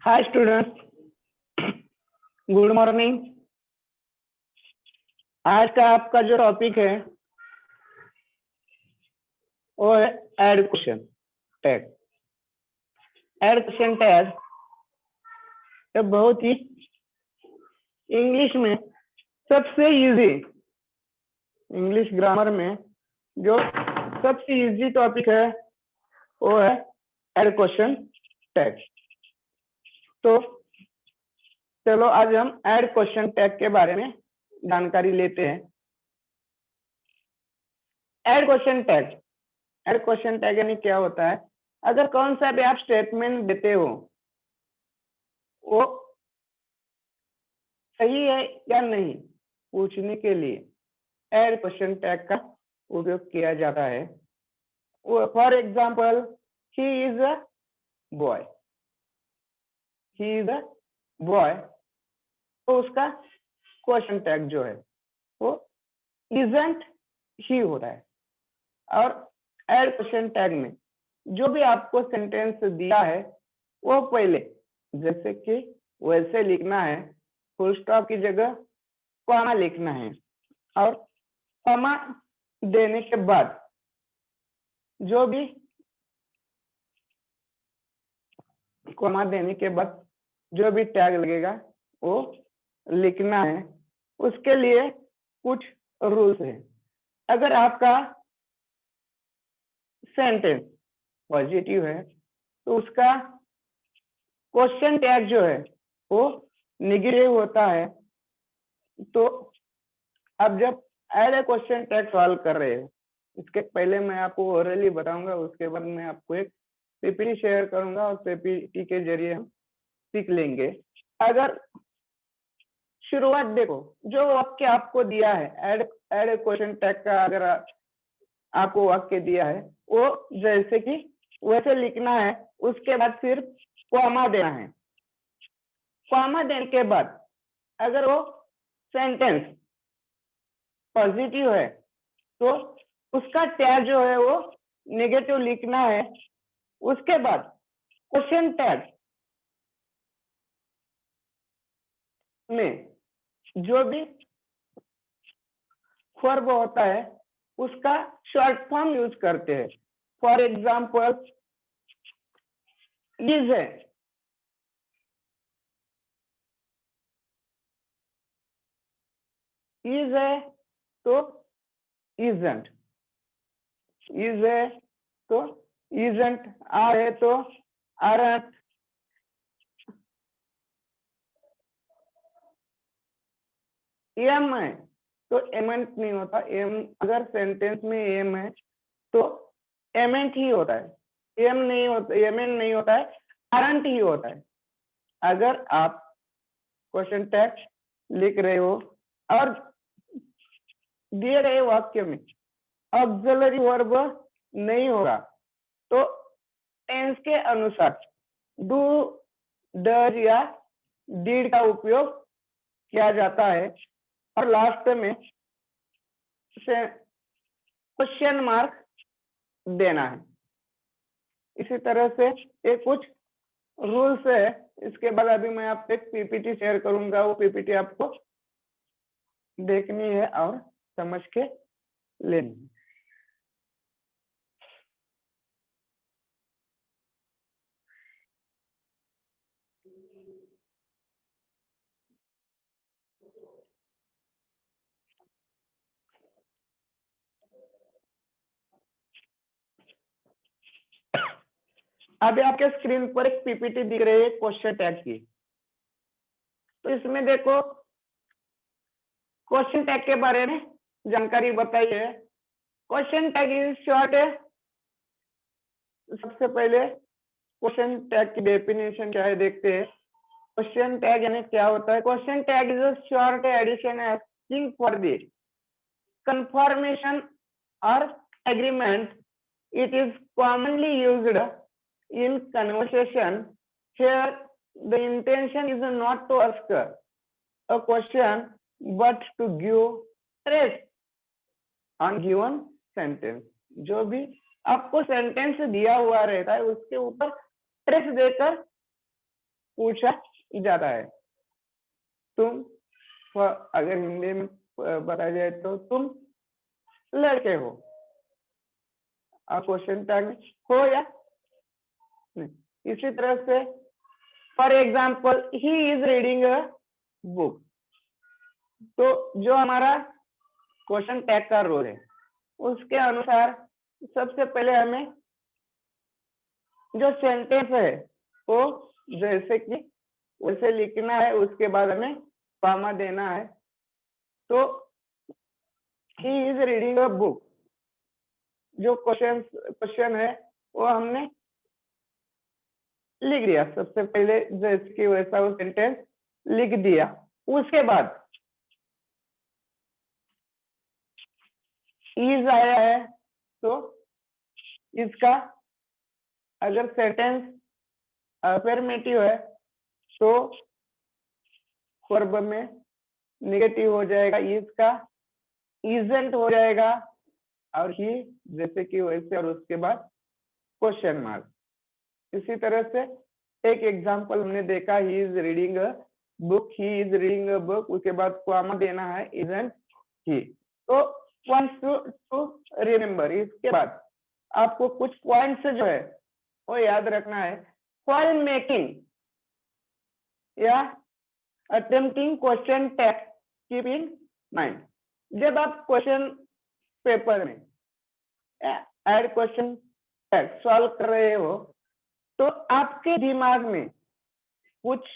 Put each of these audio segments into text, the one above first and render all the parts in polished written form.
Hi students, good morning. आज का आपका जो टॉपिक है वो है add question tag. Add question tag ये बहुत ही इंग्लिश में सबसे इजी, इंग्लिश ग्रामर में जो सबसे इजी टॉपिक है वो है ऐड क्वेश्चन टैग। तो चलो आज हम ऐड क्वेश्चन टैग के बारे में जानकारी लेते हैं। Add question tag, add question tag यानी क्या होता है? अगर कौन सा भी आप स्टेटमेंट देते हो वो सही है या नहीं पूछने के लिए ऐड क्वेश्चन टैग का उपयोग किया जाता है। For example, he is a boy, he is a boy, तो उसका क्वेश्चन टैग जो है वो इजंट ही होता है। और ऐड क्वेश्चन टैग में जो भी आपको सेंटेंस दिया है वो पहले जैसे कि वैसे लिखना है, फुल स्टॉप की जगह कॉमा लिखना है, और कॉमा देने के बाद जो भी कॉमा देने के बाद जो भी टैग लगेगा वो लिखना है। उसके लिए कुछ रूल्स हैं। अगर आपका सेंटेंस पॉजिटिव है तो उसका क्वेश्चन टैग जो है वो नेगेटिव होता है। तो अब जब add a question tag solve कर रहे हैं, इसके पहले मैं आपको ओरली बताऊंगा, उसके बाद मैं आपको एक पीपीटी शेयर करूंगा और पीपीटी के जरिए हम सीख लेंगे। अगर शुरुआत देखो, जो वाक्य आपको दिया है ऐड क्वेश्चन टैग का, अगर आपको वाक्य दिया है वो जैसे कि वैसे लिखना है, उसके बाद सिर्फ कॉमा देना है। कॉमा देने के बाद अगर वो सेंटेंस पॉजिटिव है तो उसका टैग जो है वो नेगेटिव लिखना है। उसके बाद क्वेश्चन टैग में जो भी वर्ब होता है उसका शॉर्ट फॉर्म यूज करते हैं। फॉर एग्जाम्पल, इज है, इज है तो इजंट, इज है तो इजंट, आर है तो आरंट, एम है तो एमेंट नहीं होता। एम अगर सेंटेंस में एम है तो एमेंट ही होता है, एम नहीं होता, एमेंट नहीं होता है, आरंट ही होता है। अगर आप क्वेश्चन टैग लिख रहे हो और दिए गए वाक्य में ऑक्सिलरी वर्ब नहीं होगा तो टेंस के अनुसार डू, डज या डिड का उपयोग किया जाता है और लास्ट में क्वेश्चन मार्क देना है। इसी तरह से ये कुछ रूल्स है। इसके बाद अभी मैं आपसे एक पीपीटी शेयर करूंगा, वो पीपीटी आपको देखनी है और समझ के लेनी है। अभी आपके स्क्रीन पर एक पीपीटी दिख रही है क्वेश्चन टैग की। तो इसमें देखो क्वेश्चन टैग के बारे में जानकारी बताई है। क्वेश्चन टैग इज शॉर्ट है। सबसे पहले क्वेश्चन टैग की डेफिनेशन क्या है देखते हैं। क्वेश्चन टैग यानी क्या होता है? Question tag is a short addition asking for the confirmation or agreement. It is commonly used in conversation. Here the intention is not to ask a question but to give stress on given sentence. जो भी आपको sentence दिया हुआ रहता है उसके ऊपर stress देकर पूछा जाता है। तुम, अगर हिंदी में बताया जाए तो तुम लड़के हो, आप क्वेश्चन टैग हो या नहीं। इसी तरह से for example he is reading a book, तो जो हमारा क्वेश्चन टैग का रोल है उसके अनुसार सबसे पहले हमें जो सेंटेंस है वो जैसे कि वैसे लिखना है, उसके बाद हमें कॉमा देना है। तो he is reading a book, जो क्वेश्चन है वो हमने लिख दिया, सबसे पहले जैसे कि वैसा वो सेंटेंस लिख दिया। उसके बाद इज आया है तो इसका अगर सेंटेंस अफर्मेटिव है तो वर्ब में नेगेटिव हो जाएगा, इसका इजंट हो जाएगा, और ही जैसे कि वैसे, और उसके बाद क्वेश्चन मार्क। इसी तरह से एक एग्जांपल हमने देखा, he is reading a book, he is reading a book, उसके बाद कॉमा देना है इजंट ही। तो पॉइंट्स टू रिमेम्बर, इसके बाद आपको कुछ पॉइंट्स जो है वो याद रखना है। व्हाइल मेकिंग या attempting question tag, keep in mind, जब आप क्वेश्चन पेपर में ऐड क्वेश्चन टैग सॉल्व कर रहे हो तो आपके दिमाग में कुछ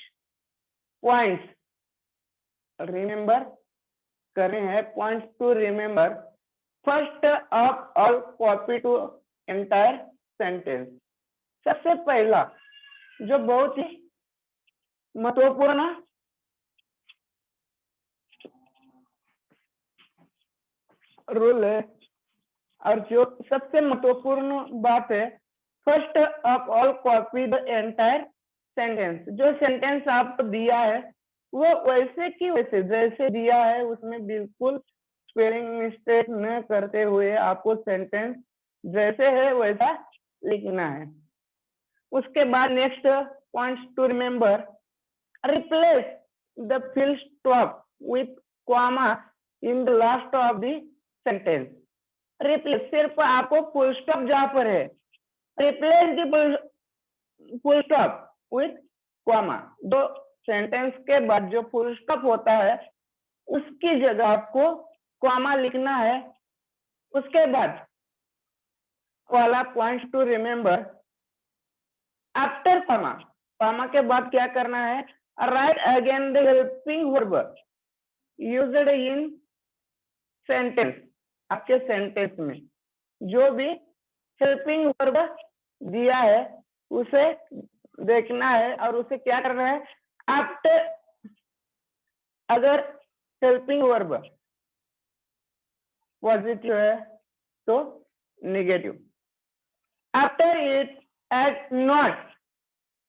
पॉइंट्स रिमेम्बर करने हैं। Points to remember, first of all copy to entire sentence. सबसे पहला जो बहुत ही महत्वपूर्ण रूल है और जो सबसे महत्वपूर्ण बात है, first of all copy the entire sentence. जो सेंटेंस आपको दिया है वो वैसे की वैसे जैसे दिया है उसमें बिल्कुल स्पेलिंग मिस्टेक न करते हुए आपको सेंटेंस जैसे है वैसा लिखना है। उसके बाद next points to remember, replace the full stop with comma in the last of the sentence. Replace, सिर्फ आपको फुल स्टॉप जहां पर है, replace the full stop with comma. दो सेंटेंस के बाद जो फुल स्टॉप होता है उसकी जगह आपको कॉमा लिखना है। उसके बाद वाला points to remember, after comma, comma के बाद क्या करना है, write again the helping verb used in sentence. आपके सेंटेंस में जो भी हेल्पिंग वर्ब दिया है उसे देखना है और उसे क्या करना है, आफ्टर, अगर हेल्पिंग वर्ब पॉजिटिव है तो negative, after it add not,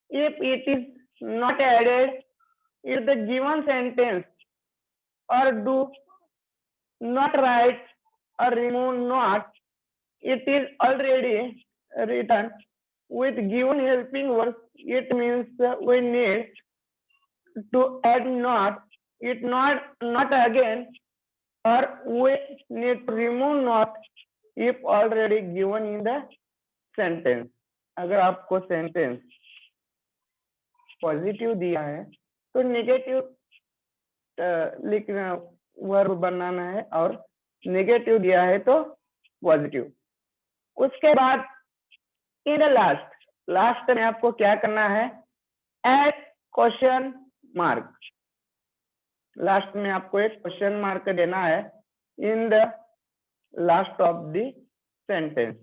if it is not added in the given sentence, or do not write or remove not, it is already written with given helping words. It means we need to add not, it not again, or we need to remove not if already given in the sentence. अगर आपको sentence positive दिया है तो negative लिखना, verb बनाना है, और negative दिया है तो पॉजिटिव। उसके बाद इन द लास्ट में आपको क्या करना है, ऐड क्वेश्चन मार्क। लास्ट में आपको एक क्वेश्चन मार्क देना है इन the last of the sentence,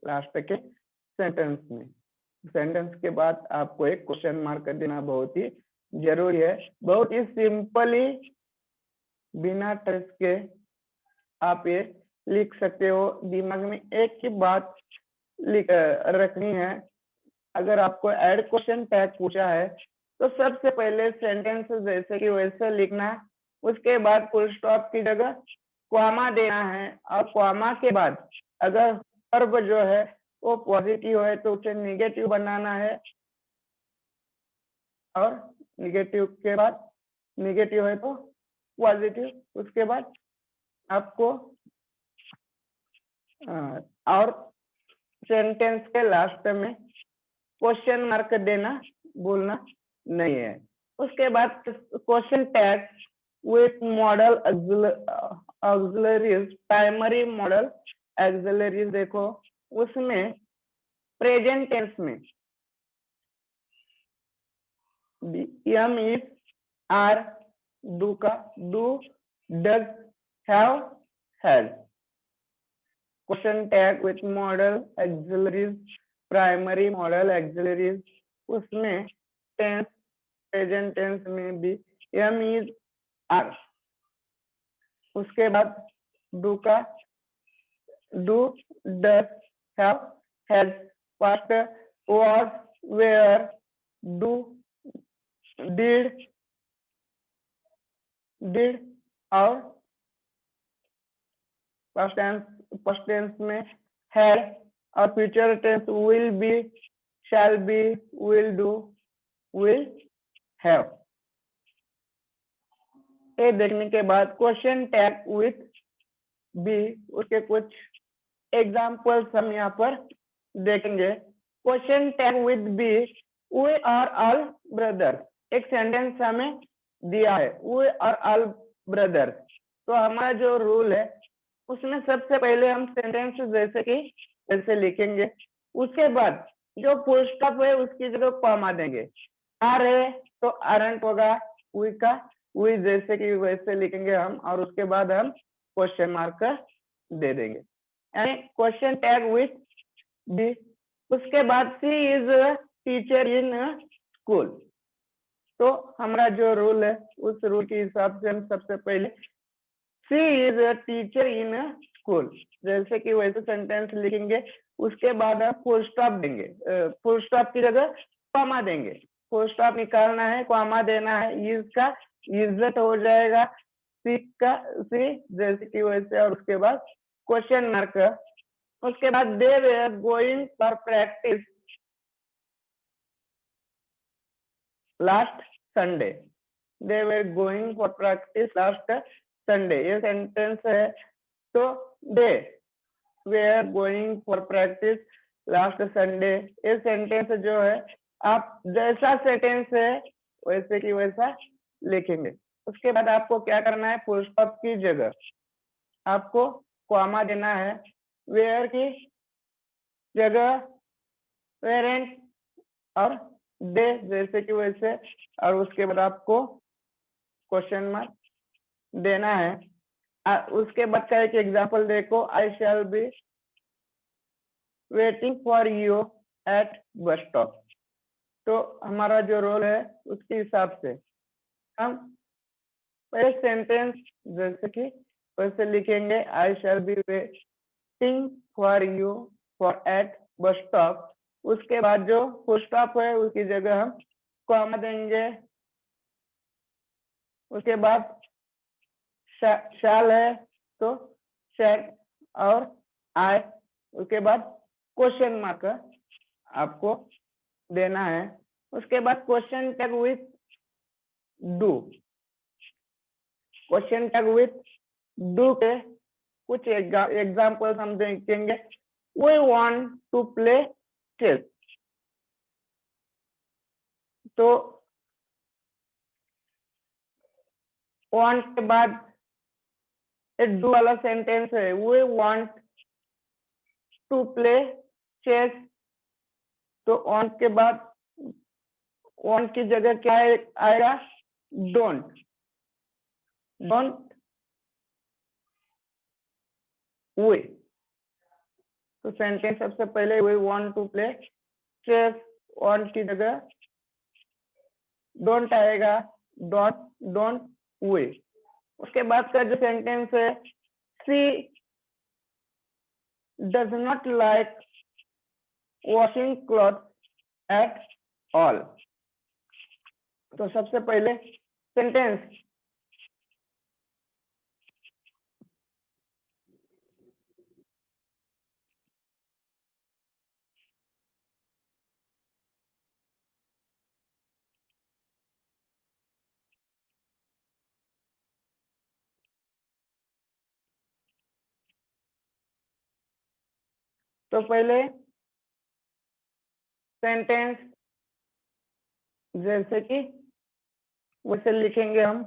last के सेंटेंस में। सेंटेंस के बाद आपको एक क्वेश्चन मार्क देना बहुत ही जरूरी है। बहुत ही सिंपली बिना ट्रेस के आप ये लिख सकते हो। दिमाग में एक ही बात रखनी है, अगर आपको ऐड क्वेश्चन टैग पूछा है तो सबसे पहले सेंटेंस जैसे कि वैसे लिखना है, उसके बाद फुल स्टॉप की जगह कॉमा देना है, और कॉमा के बाद अगर वर्ब जो है वो पॉजिटिव है तो उसे नेगेटिव बनाना है। और निगेटिव के बाद निगेटिव है तो पॉजिटिव, उसके बाद आपको और सेंटेंस के लास्ट में क्वेश्चन मार्क देना भूलना नहीं है। उसके बाद question tag with modal auxiliaries, primary modal auxiliaries देखो उसमें प्रेजेंट टेंस में एम इज आर, डू का do, does, have, has. Question tag with modal auxiliaries, primary modal auxiliaries उसमें टेंस प्रेजेंट टेंस में भी एम इज आर, उसके बाद do का do, does, have, has, past was, were, do, did, और past tense में had, और future tense will be, shall be, will do, will have. ये देखने के बाद क्वेश्चन टैग विथ बी, उसके कुछ एग्जाम्पल्स हम यहाँ पर देखेंगे। Question tag with be, we are all brothers, एक सेंटेंस हमें दिया है वी आर ऑल ब्रदर्स। तो हमारा जो रूल है उसमें सबसे पहले हम सेंटेंस जैसे कि ऐसे लिखेंगे, उसके बाद जो फुल स्टॉप है उसकी जगह कॉमा देंगे। आर है तो आरंट होगा वी का, वी जैसे कि वैसे लिखेंगे हम, और उसके बाद हम क्वेश्चन मार्क दे देंगे, यानी क्वेश्चन टैग विथ बी। उसके बाद she is teacher in school, तो हमारा जो रूल है उस रूल के हिसाब से हम सबसे पहले she is a teacher in school जैसे कि वैसे सेंटेंस लिखेंगे, उसके बाद हम फुल स्टॉप देंगे, फुल स्टॉप की जगह कॉमा देंगे। फुल स्टॉप निकालना है, कॉमा देना है, इज का इज्जत हो जाएगा, सी का सी जैसे कि वैसे, और उसके बाद क्वेश्चन मार्क। उसके बाद they were going for practice last Sunday, they were going for practice last Sunday, ये सेंटेंस है। तो they were going for practice last Sunday, ये सेंटेंस जो है आप जैसा सेंटेंस है वैसे की वैसा लिखेंगे। उसके बाद आपको क्या करना है, फुल स्टॉप की जगह आपको कॉमा देना है, वेयर की जगह वेरेंट और दे जैसे कि वैसे, और उसके बाद आपको क्वेश्चन मार्क देना है। उसके बाद का एक एग्जांपल देखो, I shall be waiting for you at bus stop. तो हमारा जो रोल है उसके हिसाब से हम पहले सेंटेंस जैसे कि वैसे लिखेंगे, I shall be waiting for you for at bus stop. उसके बाद जो फुल स्टॉप है उसकी जगह हम कॉमा देंगे। उसके बाद शैल है तो शैल और आई, उसके बाद क्वेश्चन मार्क आपको देना है। उसके बाद question tag with do, question tag with do के कुछ एग्जांपल्स हम देखेंगे। We want to play chess, तो वांट के बाद एक डू वाला सेंटेंस है, we want to play chess, तो वांट के बाद वांट की जगह क्या आएगा, डोंट, डोंट वी। तो सेंटेंस सबसे पहले we want to play chess, want की जगह डोंट आएगा, डॉट डोंट वी। उसके बाद का जो सेंटेंस है, she does not like washing cloth at all. तो सबसे पहले सेंटेंस तो पहले सेंटेंस जैसे कि वैसे लिखेंगे हम।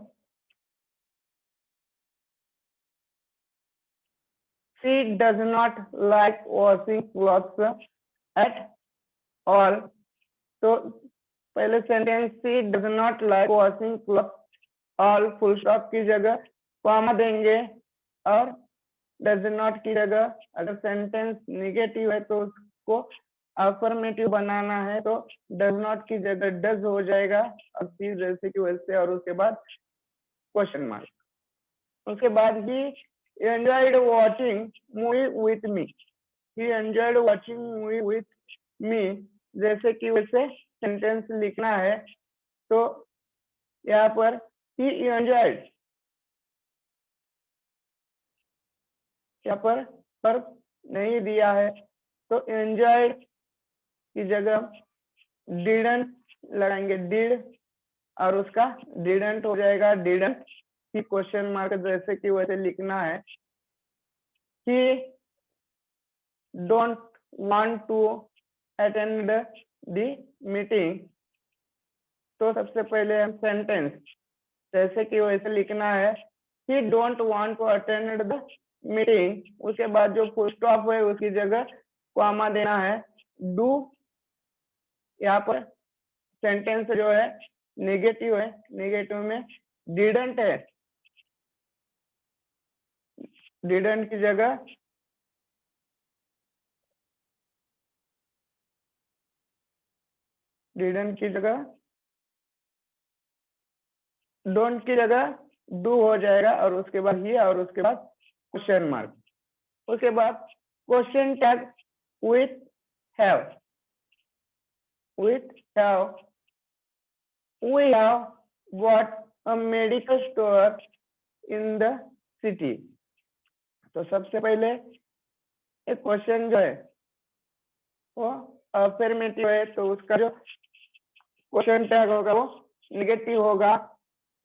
She does not like washing clothes at all. तो पहले sentence she does not like washing clothes all full stop की जगह कॉमा देंगे, और does not की जगह अगर सेंटेंस निगेटिव है तो उसको अफर्मेटिव बनाना है, तो does not की जगह does हो जाएगा, और सी जैसे कि वैसे, और उसके बाद क्वेश्चन मार्क। उसके बाद ही enjoyed watching movie with me, he enjoyed watching movie with me जैसे कि वैसे सेंटेंस लिखना है। तो यहाँ पर he enjoyed, यहाँ पर नहीं दिया है, तो enjoyed की जगह didn't लगाएंगे, did, और उसका didn't हो जाएगा, didn't की क्वेश्चन मार्क जैसे कि वैसे लिखना है। he don't want to attend the meeting, तो सबसे पहले हम सेंटेंस जैसे कि वैसे लिखना है, he don't want to attend the meeting, उसके बाद जो फुल स्टॉप है उसकी जगह कॉमा देना है, do, यहाँ पर सेंटेंस जो है नेगेटिव है, नेगेटिव में didn't है, didn't की जगह didn't की जगह डोंट की जगह डू हो जाएगा, और उसके बाद ही, और उसके बाद क्वेश्चन मार्क। उसके बाद question tag with have, with have, we have bought a medical store in the city। तो सबसे पहले एक क्वेश्चन जो है वो अफर्मेटिव है, तो उसका जो क्वेश्चन टैग होगा वो नेगेटिव होगा।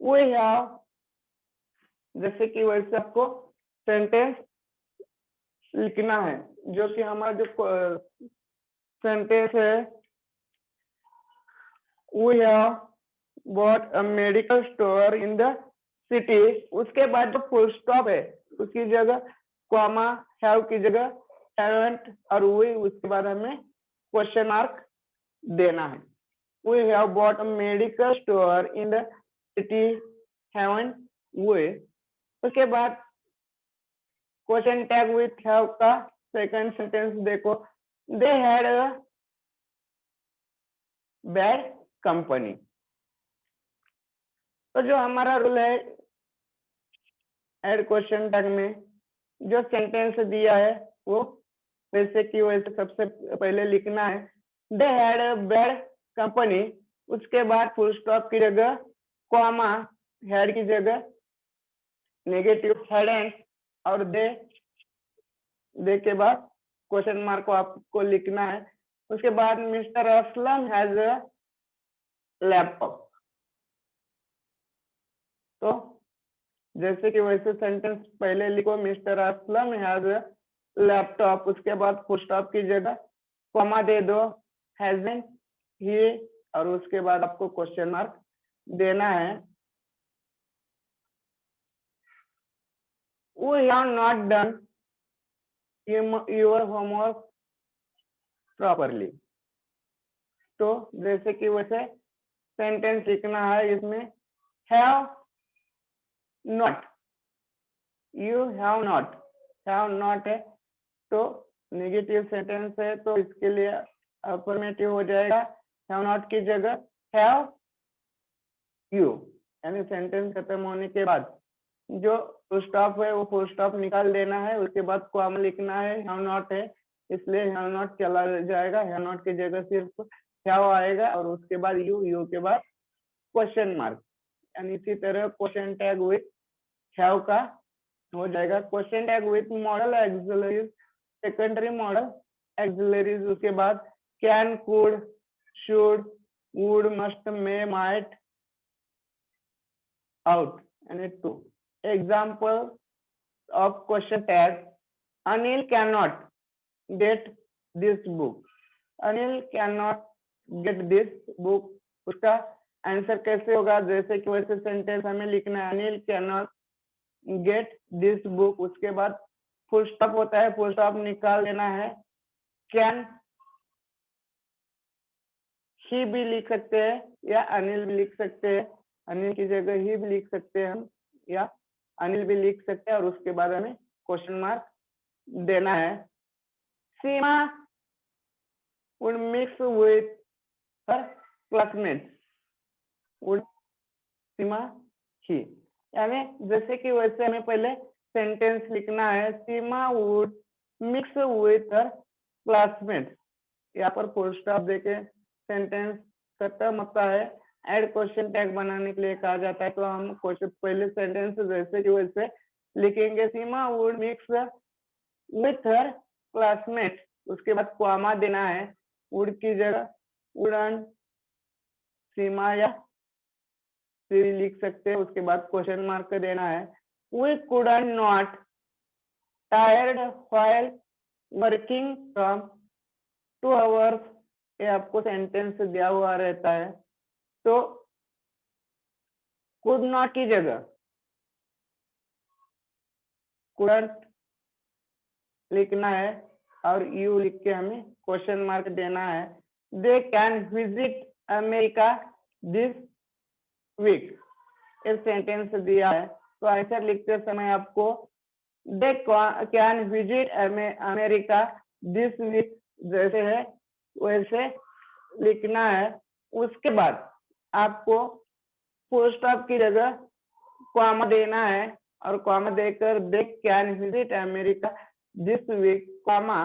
we have जैसे कि वैसे आपको सेंटेंस लिखना है, जो कि हमारा जो सेंटेंस है, we have bought a medical store in the city, उसके बाद जो फुल स्टॉप है उसकी जगह कॉमा, हैव की जगह haven't, और we, उसके बाद हमें क्वेश्चन मार्क देना है। we have bought a medical store in the city, haven't we। उसके बाद क्वेश्चन टैग विथ हैव का सेकंड सेंटेंस देखो, they had a bad company। तो जो हमारा रूल है एड क्वेश्चन टैग में, जो सेंटेंस दिया है वो वैसे कि वैसे सबसे पहले लिखना है, they had a bad company, उसके बाद फुल स्टॉप की जगह कॉमा, हैड की जगह नेगेटिव हैडंट, और दे के बाद क्वेश्चन मार्क को आपको लिखना है। उसके बाद mister Aslam has a laptop. तो जैसे कि वैसे सेंटेंस पहले लिखो, mister Aslam has a laptop, उसके बाद फुल स्टॉप की जगह कॉमा दे दो, हैजंट ही, और उसके बाद आपको क्वेश्चन मार्क देना है। We have not done your homework properly। तो जैसे कि वैसे सेंटेंस लिखना है, इसमें have not, you have not है, तो नेगेटिव सेंटेंस है, तो इसके लिए अफर्मेटिव हो जाएगा, have not की जगह have you, यानी सेंटेंस खत्म होने के बाद जो फुल स्टॉप है वो फुल स्टॉप निकाल देना है, उसके बाद कॉमा लिखना है, have not है इसलिए have not चला जाएगा, have not की जगह सिर्फ have आएगा, और उसके बाद you के बाद क्वेश्चन मार्क, यानी इसी तरह क्वेश्चन टैग विथ हैव का हो जाएगा। Question tag with modal auxiliaries, secondary modal auxiliaries, उसके बाद can, could, should, would, must, may, might, ought, यानी to. Example of question tag, Anil cannot get this book, Anil can not get this book, उसका answer कैसे होगा? जैसे कि वैसे sentence हमें लिखना है, Anil can not get this book, उसके बाद फुल स्टॉप होता है, फुल स्टॉप निकाल देना है। कैन ही भी लिख सकते हैं या अनिल भी लिख सकते हैं, अनिल की जगह ही भी लिख सकते हैं हम, या अनिल भी लिख सकते हैं, और उसके बाद हमें क्वेश्चन मार्क देना है। सीमा would mix with her classmates, would सीमा ही, यानी जैसे कि वैसे हमें पहले सेंटेंस लिखना है। सीमा would mix with her classmates, यहाँ पर फुल स्टॉप देके सेंटेंस खत्म होता है। ऐड क्वेश्चन टैग बनाने के लिए कहा जाता है, तो हम क्वेश्चन पहले सेंटेंस जैसे कि वैसे लिखेंगे। Seema would mix with her classmate, उसके बाद कॉमा देना है, वुड की जगह वुडन, सीमा या सी लिख सकते हैं, उसके बाद क्वेश्चन मार्क देना है। We couldn't not tired while working from 2 hours, ये आपको सेंटेंस दिया हुआ रहता है, तो कुड नॉट की जगह कुडंट लिखना है और यू लिख के हमें क्वेश्चन मार्क देना है। They can visit America this week, ये सेंटेंस दिया है, तो आंसर लिखते समय आपको they can visit America this week जैसे है वैसे लिखना है। उसके बाद आपको फुल स्टॉप की जगह कॉमा देना है, और कॉमा देकर they can visit America this week, comma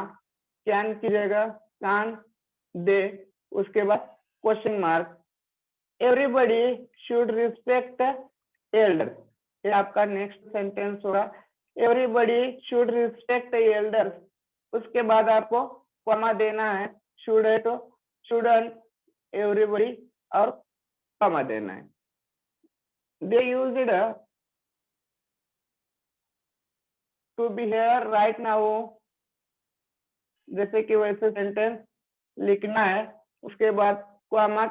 can की जगह कान दे, उसके बाद question mark. Everybody should respect elders, ये आपका नेक्स्ट सेंटेंस होगा। एवरीबडी शुड रिस्पेक्ट एल्डर्स, उसके बाद आपको कॉमा देना है, शुड है तो शुडंट, एवरीबडी और कॉमा देना है। They used to be here right now, जैसे कि वैसे सेंटेंस लिखना है, उसके बाद कॉमा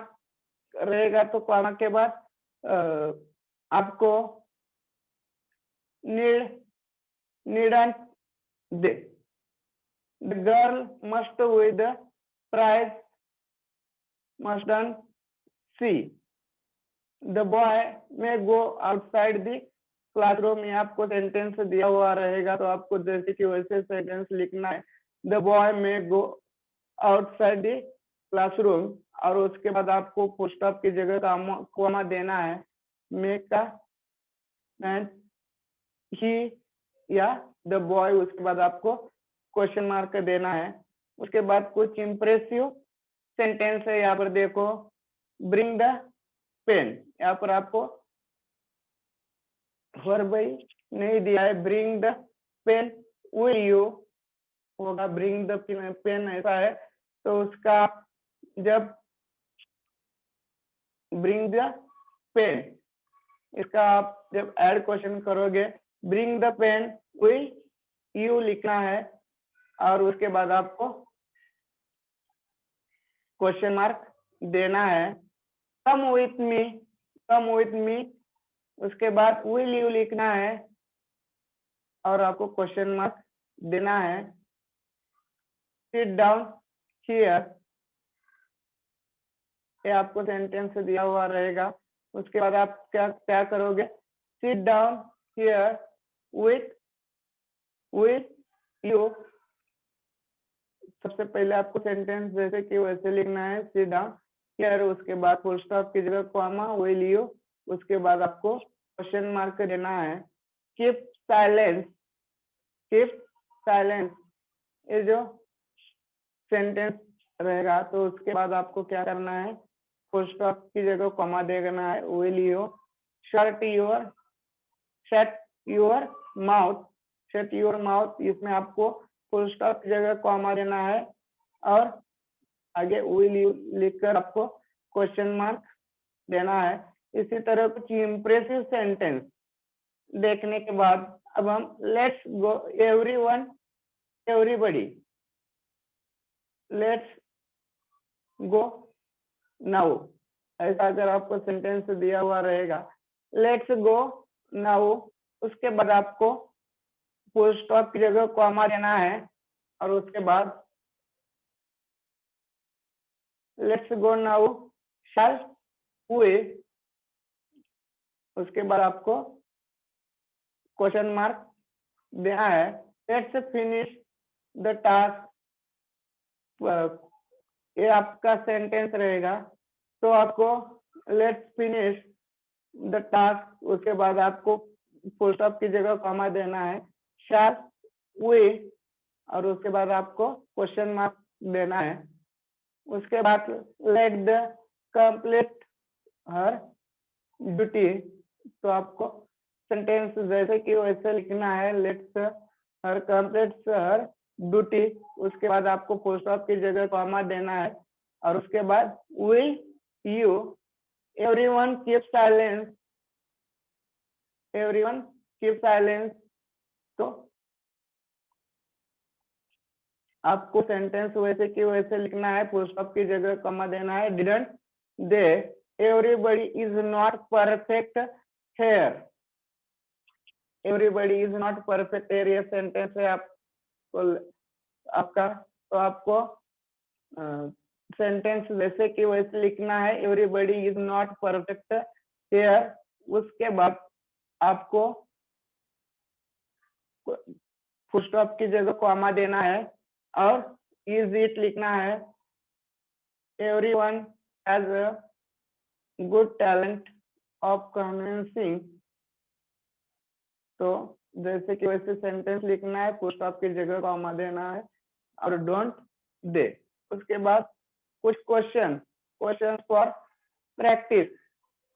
रहेगा, तो कॉमा के बाद आपको needn't they, the girl must with the prize mustn't she, the boy may go outside the classroom, में आपको सेंटेंस दिया हुआ रहेगा, तो आपको जैसे कि वैसे सेंटेंस लिखना है। The boy may go outside the classroom, और उसके बाद आपको फुल स्टॉप की जगह कॉमा देना है। मे का ही या द बॉय, उसके बाद आपको क्वेश्चन मार्क देना है। उसके बाद कुछ इंप्रेसिव सेंटेंस है, यहाँ पर देखो, ब्रिंग द पेन, यहाँ पर आपको वर्ब नहीं दिया है, bring the pen will you होगा, ब्रिंग द पेन ऐसा है, तो उसका जब ब्रिंग द पेन, इसका आप जब ऐड क्वेश्चन करोगे, bring the pen will you लिखना है, और उसके बाद आपको क्वेश्चन मार्क देना है। Come with me, come with me, उसके बाद विल यू लिखना है, और आपको क्वेश्चन मार्क देना है। सिट डाउन हियर, ये आपको सेंटेंस दिया हुआ रहेगा, उसके बाद आप क्या करोगे? Sit down here with you, सबसे पहले आपको सेंटेंस जैसे कि वैसे लिखना है, सिट डाउन हियर, उसके बाद फुल स्टॉप की जगह कॉमा विल यू, उसके बाद आपको क्वेश्चन मार्क देना है। कीप साइलेंस, कीप साइलेंस, ये जो सेंटेंस रहेगा, तो उसके बाद आपको क्या करना है? फुल स्टॉप की जगह कॉमा देना है। Will you shut your mouth, shut your mouth, इसमें आपको फुल स्टॉप की जगह कॉमा देना है, और आगे विल यू लिखकर आपको क्वेश्चन मार्क देना है। इसी तरह कुछ इंप्रेसिव सेंटेंस देखने के बाद अब हम let's go everyone everybody, let's go now, ऐसा अगर आपको सेंटेंस दिया हुआ रहेगा, लेट्स गो नाउ, उसके बाद आपको फुल स्टॉप की जगह कॉमा देना है और उसके बाद let's go now shall we, उसके बाद आपको क्वेश्चन मार्क देना है। लेट्स फिनिश द टास्क, ये आपका सेंटेंस रहेगा, तो आपको लेट्स फिनिश द टास्क, उसके बाद आपको फुल स्टॉप की जगह कॉमा देना है, शैल वी, और उसके बाद आपको क्वेश्चन मार्क देना है। उसके बाद let the complete her duty, तो आपको सेंटेंस जैसे कि वैसे लिखना है, let's her complete her duty, उसके बाद आपको फुल स्टॉप की जगह कॉमा देना है और उसके बाद will you everyone keep silence, everyone keep silence, तो आपको सेंटेंस वैसे कि वैसे लिखना है, फुल स्टॉप की जगह कॉमा देना है। Didn't they everybody is not perfect here, everybody is not perfect here, ये सेंटेंस है आपका, तो आपको सेंटेंस वैसे कि वैसे लिखना है, everybody is not perfect here. उसके बाद आपको फुल स्टॉप की जगह कॉमा देना है और इज इट लिखना है। Everyone has a good talent of convincing, तो जैसे कि वैसे सेंटेंस लिखना है, फुल स्टॉप की जगह कॉमा देना है और डोंट दे। उसके बाद कुछ क्वेश्चन फॉर प्रैक्टिस,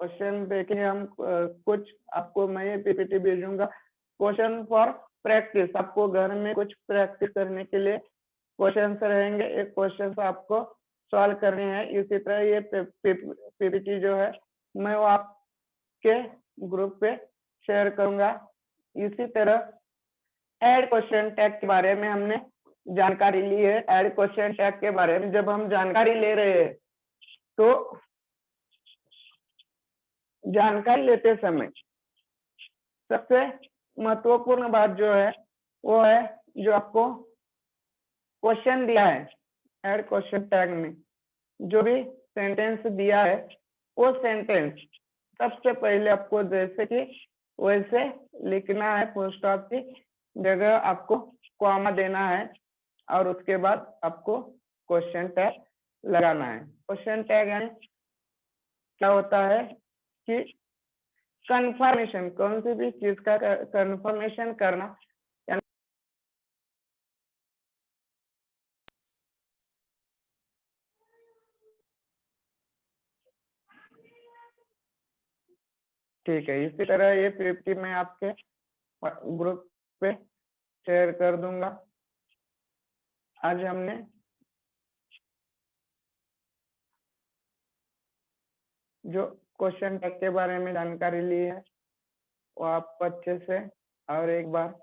क्वेश्चन देखेंगे हम, कुछ आपको मैं ये पीपीटी भेजूंगा, क्वेश्चन फॉर प्रैक्टिस, आपको घर में कुछ प्रैक्टिस करने के लिए क्वेश्चन रहेंगे, एक क्वेश्चन आपको सॉल्व करने हैं। इसी तरह ये पीपीटी जो है मैं वो आपके ग्रुप पे शेयर करूंगा। इसी तरह ऐड क्वेश्चन टैग के बारे में हमने जानकारी ली है। ऐड क्वेश्चन टैग के बारे में जब हम जानकारी ले रहे हैं, तो जानकारी लेते समय सबसे महत्वपूर्ण बात जो है वो है जो आपको क्वेश्चन दिया है, ऐड क्वेश्चन टैग में जो भी सेंटेंस दिया है, वो सेंटेंस सबसे पहले आपको जैसे कि वैसे लिखना है, फुल स्टॉप की जगह आपको कॉमा देना है और उसके बाद आपको क्वेश्चन टैग लगाना है। क्वेश्चन टैग यानी क्या होता है कि कंफर्मेशन, कौन सी भी चीज का कंफर्मेशन करना, ठीक है। इसी तरह ये पीपीटी मैं आपके ग्रुप पे शेयर कर दूंगा। आज हमने जो क्वेश्चन टैग के बारे में जानकारी ली है वो आपको अच्छे से और एक बार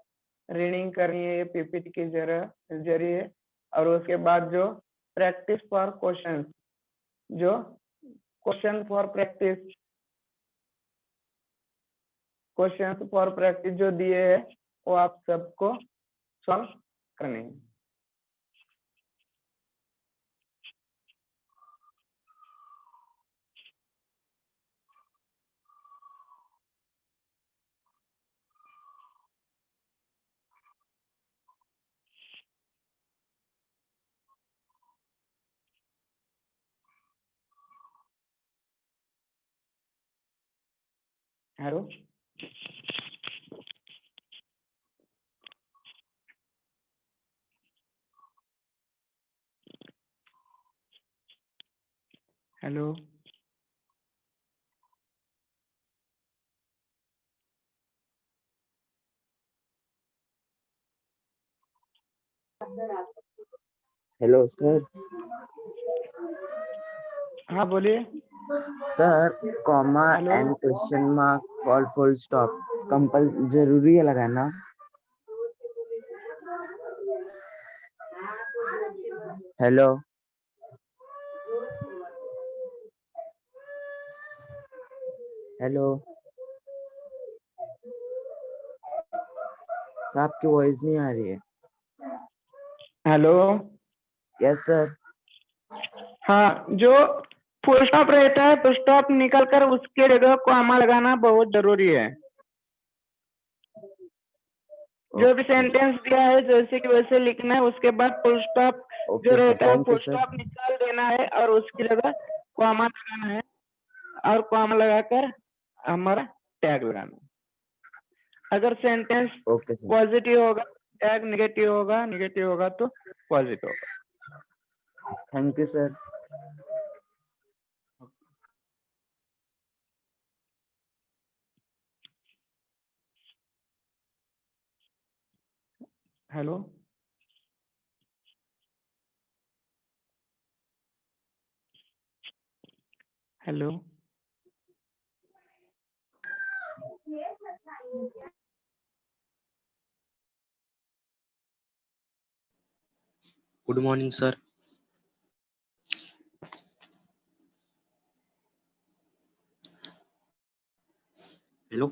रीडिंग करनी है ये पीपीटी के जरिए, और उसके बाद जो प्रैक्टिस फॉर क्वेश्चन, जो क्वेश्चन फॉर प्रैक्टिस जो दिए है वो आप सबको सॉल्व करने हैं। Hello, hello, hello sir. हाँ बोलिए sir, comma hello. And question mark और फुल स्टॉप कंपल जरूरी है लगाना? हेलो, हेलो सर, आपकी वॉइस नहीं आ रही है। हेलो। Yes sir. हाँ, जो फुल स्टॉप रहता है, फुल स्टॉप निकल कर उसके जगह कॉमा लगाना बहुत जरूरी है। जो भी सेंटेंस दिया है जैसे कि वैसे लिखना है, उसके बाद फुल स्टॉप जो ओके सर, रहता है thank you full sir. Stop निकाल देना है और उसकी जगह कॉमा लगाना है और कॉमा लगाकर हमारा टैग लगाना है। अगर सेंटेंस ओके सर, पॉजिटिव होगा टैग, नेगेटिव होगा तो पॉजिटिव होगा। Thank you sir. Hello. Hello. Good morning sir. Hello.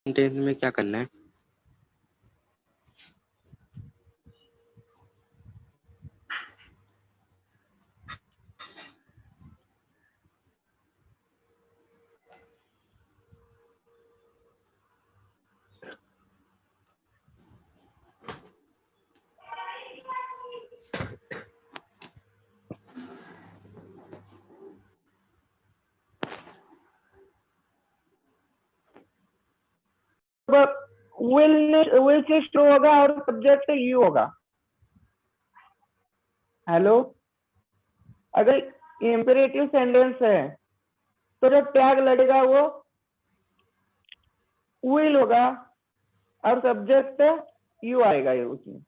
Tenth में क्या करना है? विल से शुरू होगा और सब्जेक्ट यू होगा। हेलो। अगर इंपेरेटिव सेंटेंस है तो जो टैग लगेगा वो विल होगा और सब्जेक्ट यू आएगा ये उसमें।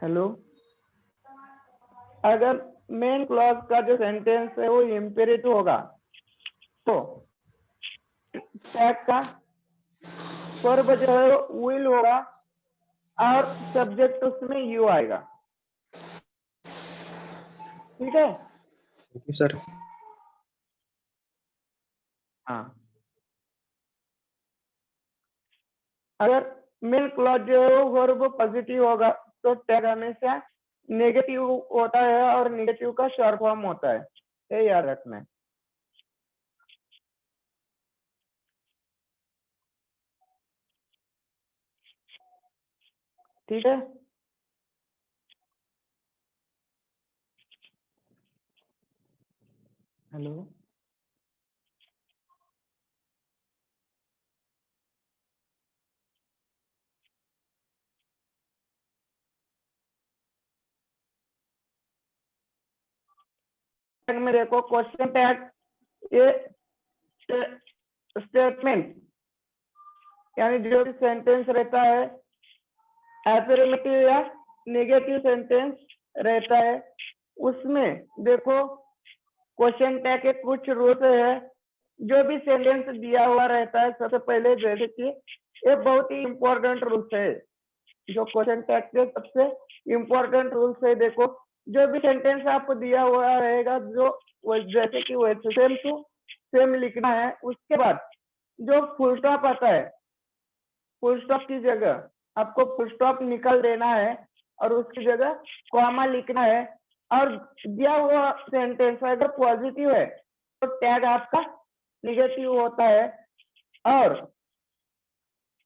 हेलो। अगर मेन क्लॉज का जो सेंटेंस है वो इंपेरेटिव होगा तो टैग का वर्ब जो है विल होगा और सब्जेक्ट उसमें यू आएगा। ठीक है। Thank you sir. हाँ, अगर मेन क्लॉज जो है वो वर्ब पॉजिटिव होगा तो टैग हमेशा नेगेटिव होता है और नेगेटिव का शॉर्ट फॉर्म होता है, ये याद रखना है। ठीक है। हेलो। में देखो क्वेश्चन टैग ये स्टेटमेंट यानी जो भी सेंटेंस रहता है एफर्मेटिव या नेगेटिव सेंटेंस रहता है उसमें देखो क्वेश्चन टैग के कुछ रूल्स है। जो भी सेंटेंस दिया हुआ रहता है सबसे पहले जैसे कि ये बहुत ही इंपॉर्टेंट रूल्स है, जो क्वेश्चन टैग के सबसे इंपॉर्टेंट रूल्स है। देखो जो भी सेंटेंस आपको दिया हुआ रहेगा जो जैसे कि वैसे सेम टू सेम लिखना है। उसके बाद जो फुल स्टॉप आता है फुल स्टॉप की जगह आपको फुल स्टॉप निकाल देना है और उसकी जगह कॉमा लिखना है। और दिया हुआ सेंटेंस अगर पॉजिटिव है तो टैग आपका नेगेटिव होता है और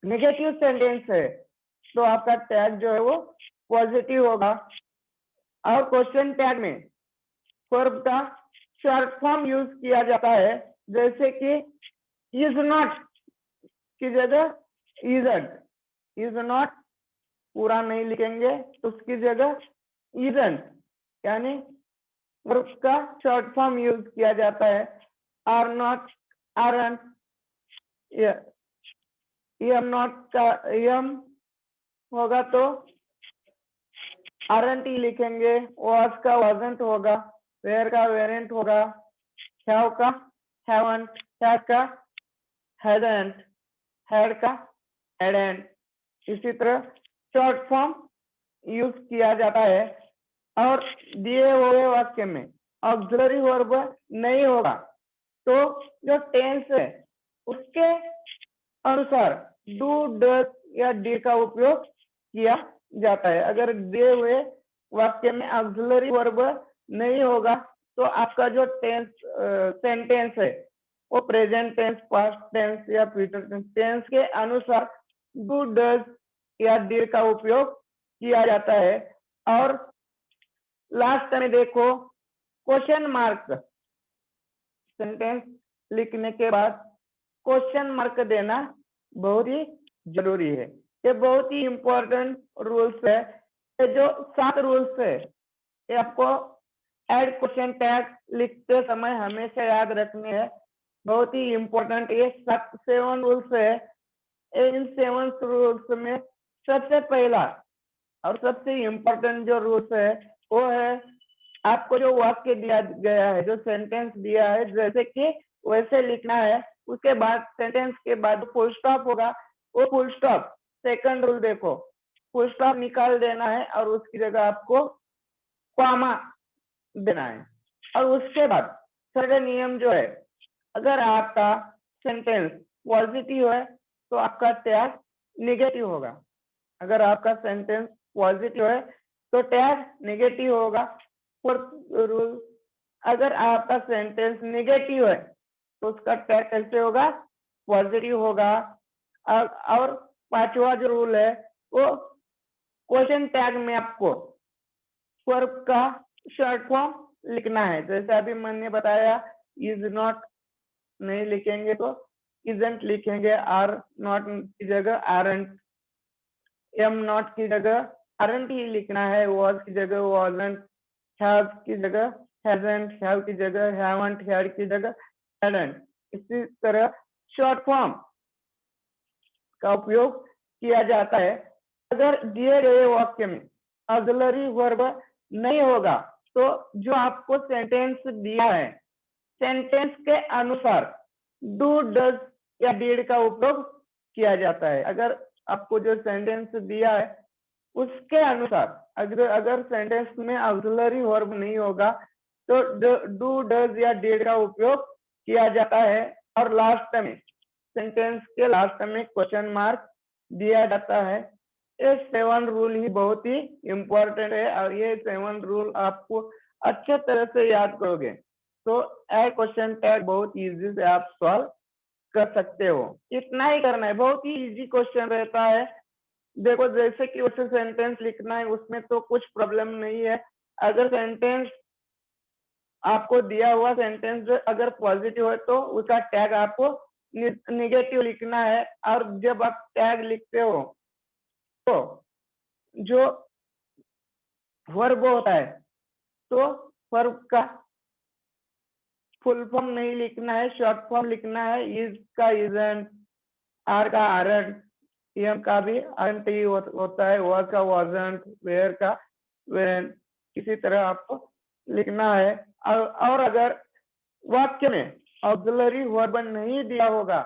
नेगेटिव सेंटेंस है तो आपका टैग जो है वो पॉजिटिव होगा। और क्वेश्चन टैग में वर्ब का शॉर्ट फॉर्म यूज किया जाता है, जैसे कि इज नॉट की जगह इजंट, इज नॉट पूरा नहीं लिखेंगे तो उसकी जगह इजंट, यानी वर्ब का शॉर्ट फॉर्म यूज किया जाता है। Are not, aren't, am not का एम होगा तो आरंट ही लिखेंगे, वाज का वाजंट होगा, वेयर का वेरेंट होगा, हैव का हैवंट, हैड का हैडंट, हैड का हैडेंट। इसी तरह शॉर्ट फॉर्म यूज किया जाता है। और दिए हुए वाक्य में ऑक्सिलरी वर्ब नहीं होगा तो जो टेंस है उसके अनुसार डू, डज या डिड का उपयोग किया जाता है। अगर दिए हुए वाक्य में ऑक्सिलरी वर्ब नहीं होगा तो आपका जो टेंस सेंटेंस है वो प्रेजेंट टेंस, पास्ट टेंस या फ्यूचर टेंस के अनुसार डू, डज या डिड का उपयोग किया जाता है। और लास्ट में देखो, क्वेश्चन मार्क, सेंटेंस लिखने के बाद क्वेश्चन मार्क देना बहुत ही जरूरी है। ये बहुत ही इंपॉर्टेंट रूल्स है। ये जो 7 रूल्स है ये आपको ऐड क्वेश्चन टैग लिखते समय हमेशा याद रखने हैं, बहुत ही इंपॉर्टेंट। ये 7 रूल्स है। इन 7 रूल्स में सबसे पहला और सबसे इम्पोर्टेंट जो रूल्स है वो है, आपको जो वाक्य दिया गया है, जो सेंटेंस दिया है, जैसे कि वैसे लिखना है। उसके बाद सेंटेंस के बाद फुल स्टॉप होगा, वो फुल स्टॉप, सेकंड रूल देखो, फुल स्टॉप निकाल देना है और उसकी जगह आपको कॉमा देना है। और उसके बाद थर्ड नियम जो है, अगर आपका सेंटेंस पॉजिटिव है तो आपका टैग निगेटिव होगा। अगर आपका सेंटेंस पॉजिटिव है तो टैग नेगेटिव होगा। फोर्थ रूल, अगर आपका सेंटेंस नेगेटिव है तो उसका टैग कैसे होगा? पॉजिटिव होगा। और 5वां जो रूल है वो क्वेश्चन टैग में आपको वर्ब का शॉर्ट फॉर्म लिखना है। जैसे अभी मैंने बताया, इज नॉट नहीं लिखेंगे तो इजंट लिखेंगे, आर नॉट की जगह आरंट, एम नॉट की जगह आरंट ही लिखना है, वॉज की जगह वॉजंट, हैव की जगह हैजंट, हैव की जगह हैवंट, हैड की जगह हैडंट। इसी तरह शॉर्ट फॉर्म का उपयोग किया जाता है। अगर दिए गए वाक्य में ऑक्सिलरी वर्ब नहीं होगा तो जो आपको सेंटेंस दिया है, सेंटेंस के अनुसार डू, डज या डिड का उपयोग किया जाता है। अगर आपको जो सेंटेंस दिया है उसके अनुसार अगर सेंटेंस में ऑक्सिलरी वर्ब नहीं होगा तो डू, डज या डिड का उपयोग किया जाता है। और लास्ट में सेंटेंस के लास्ट में क्वेश्चन मार्क दिया जाता है। ये 7 रूल ही बहुत ही इंपॉर्टेंट है और ये 7 रूल आपको अच्छे तरह से याद करोगे तो ऐड क्वेश्चन टैग बहुत इजी से आप सॉल्व कर सकते हो। इतना ही करना है, बहुत ही इजी क्वेश्चन रहता है। देखो, जैसे कि उसे सेंटेंस लिखना है उसमें तो कुछ प्रॉब्लम नहीं है। अगर सेंटेंस आपको दिया हुआ सेंटेंस अगर पॉजिटिव है तो उसका टैग आपको निगेटिव लिखना है। और जब आप टैग लिखते हो तो जो वर्ब होता है तो वर्ब का फुल फॉर्म नहीं लिखना है, शॉर्ट फॉर्म लिखना है। इज का इजंट, आर का आरंट, एम का भी आरंट ही होता है, वॉज का वॉजंट, वेयर का वेरेंट। इसी तरह आपको लिखना है। और अगर वाक्य में ऑक्सिलरी वर्ब नहीं दिया होगा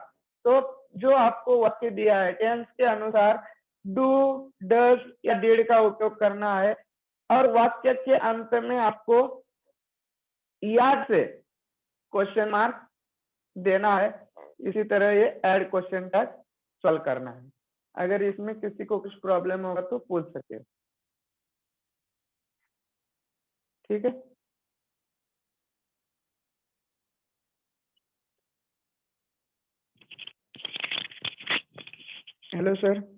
तो जो आपको वाक्य दिया है टेंस के अनुसार डू, डज या डिड का उपयोग करना है। और वाक्य के अंत में आपको याद से क्वेश्चन मार्क देना है। इसी तरह ये ऐड क्वेश्चन टैग सॉल्व करना है। अगर इसमें किसी को कुछ प्रॉब्लम होगा तो पूछ सकते हो। ठीक है। Hello sir.